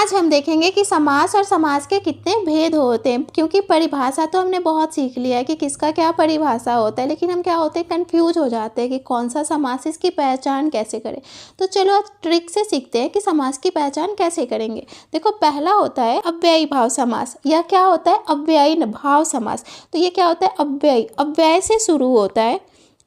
आज हम देखेंगे कि समास और समास के कितने भेद होते हैं, क्योंकि परिभाषा तो हमने बहुत सीख लिया है कि किसका क्या परिभाषा होता है, लेकिन हम क्या होते हैं कंफ्यूज हो जाते हैं कि कौन सा समास, इसकी पहचान कैसे करें। तो चलो आज ट्रिक से सीखते हैं कि समास की पहचान कैसे करेंगे। देखो, पहला होता है अव्ययी भाव समास, या क्या होता है अव्ययी भाव समास। तो ये क्या होता है अव्ययी, अव्यय से शुरू होता है,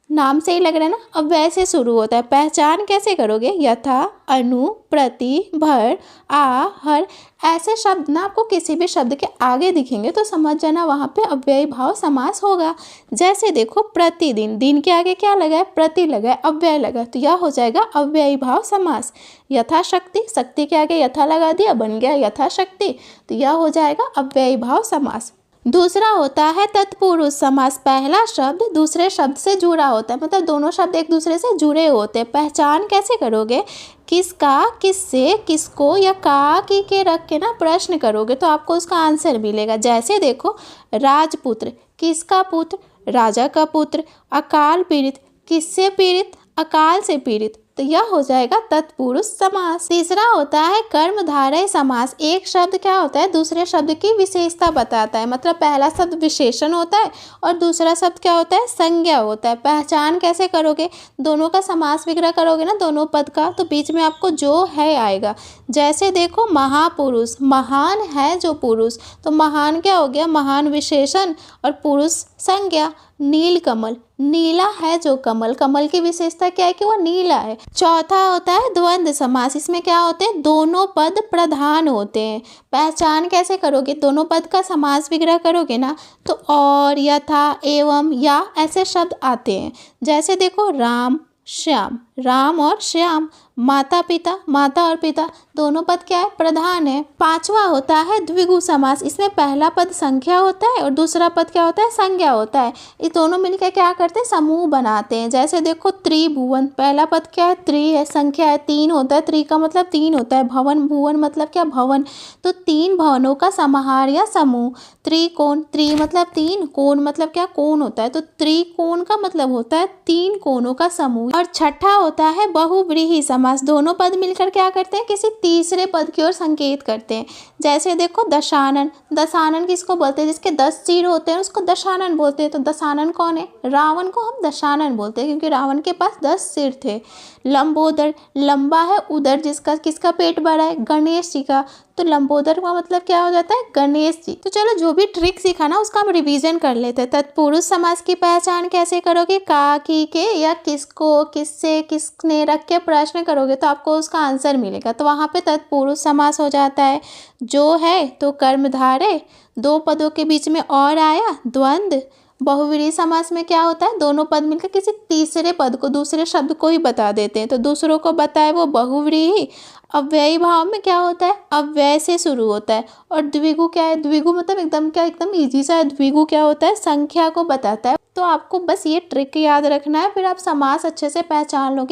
नाम से ही लग रहा है ना, अव्यय से शुरू होता है। पहचान कैसे करोगे, यथा, अनु, प्रति, भर, आ, हर, ऐसे शब्द ना आपको किसी भी शब्द के आगे दिखेंगे तो समझ जाना वहाँ पे अव्ययी भाव समास होगा। जैसे देखो, प्रतिदिन, दिन के आगे क्या लगा है, प्रति लगा है, अव्यय लगा, तो यह हो जाएगा अव्ययी भाव समास। यथाशक्ति, शक्ति के आगे यथा लगा दिया, बन गया यथाशक्ति, तो यह हो जाएगा अव्ययी भाव समास। दूसरा होता है तत्पुरुष समास। पहला शब्द दूसरे शब्द से जुड़ा होता है, मतलब दोनों शब्द एक दूसरे से जुड़े होते हैं। पहचान कैसे करोगे, किसका, किससे, किसको या का, की के रख के ना प्रश्न करोगे तो आपको उसका आंसर मिलेगा। जैसे देखो, राजपुत्र, किसका पुत्र, राजा का पुत्र। अकाल पीड़ित, किससे पीड़ित, अकाल से पीड़ित, तो यह हो जाएगा तत्पुरुष समास। तीसरा होता है कर्मधारय समास। एक शब्द क्या होता है दूसरे शब्द की विशेषता बताता है, मतलब पहला शब्द विशेषण होता है और दूसरा शब्द क्या होता है संज्ञा होता है। पहचान कैसे करोगे, दोनों का समास विग्रह करोगे ना दोनों पद का, तो बीच में आपको जो है आएगा। जैसे देखो, महापुरुष, महान है जो पुरुष, तो महान क्या हो गया, महान विशेषण और पुरुष संज्ञा। नीलकमल, नीला है जो कमल, कमल की विशेषता क्या है कि वो नीला है। चौथा होता है द्वंद्व समास। इसमें क्या होते हैं, दोनों पद प्रधान होते हैं। पहचान कैसे करोगे, दोनों पद का समास विग्रह करोगे ना तो और, यथा, एवं, या ऐसे शब्द आते हैं। जैसे देखो, राम, श्याम, राम और श्याम। माता पिता, माता और पिता, दोनों पद क्या है प्रधान है। पांचवा होता है द्विगु समास। इसमें पहला पद संख्या होता है और दूसरा पद क्या होता है संज्ञा होता है। ये दोनों मिलकर क्या करते हैं समूह बनाते हैं। जैसे देखो, त्रिभुवन, पहला पद क्या है त्रि है, संख्या है, तीन होता है, त्रि का मतलब तीन होता है। भवन, भुवन मतलब क्या भवन, तो तीन भवनों का समाहार या समूह। त्रिकोण, त्रि मतलब तीन, कोण मतलब क्या कोण होता है, तो त्रिकोण का मतलब होता है तीन कोणों का समूह। और छठा होता है बहुव्रीहि समास। दोनों पद मिलकर क्या करते हैं किसी तीसरे पद की ओर संकेत करते हैं। जैसे देखो, दशानन, दशानन किसको बोलते हैं, जिसके 10 सिर होते हैं उसको दशानन बोलते हैं। तो दशानन कौन है, रावण को हम दशानन बोलते हैं क्योंकि रावण के पास 10 सिर थे। लंबोदर, लंबा है उदर जिसका, किसका पेट बड़ा है, गणेश जी का, तो लंबोदर का मतलब क्या हो जाता है गणेश जी। तो चलो, जो भी ट्रिक सीखा ना उसका हम रिवीजन कर लेते हैं। तत्पुरुष समास की पहचान कैसे करोगे, का, की के या किसको, किससे, किसने रख के प्रश्न करोगे तो आपको उसका आंसर मिलेगा, तो वहाँ पे तत्पुरुष समास हो जाता है। जो है तो कर्मधारय, दो पदों के बीच में और आया द्वंद्व। बहुव्रीहि समास में क्या होता है, दोनों पद मिलकर किसी तीसरे पद को, दूसरे शब्द को ही बता देते हैं, तो दूसरों को बताए वो बहुव्रीहि। अव्ययी भाव में क्या होता है, अव्यय से शुरू होता है। और द्विगु क्या है, द्विगु मतलब एकदम क्या, एकदम इजी सा है। द्विगु क्या होता है, संख्या को बताता है। तो आपको बस ये ट्रिक याद रखना है, फिर आप समास अच्छे से पहचान लोगे।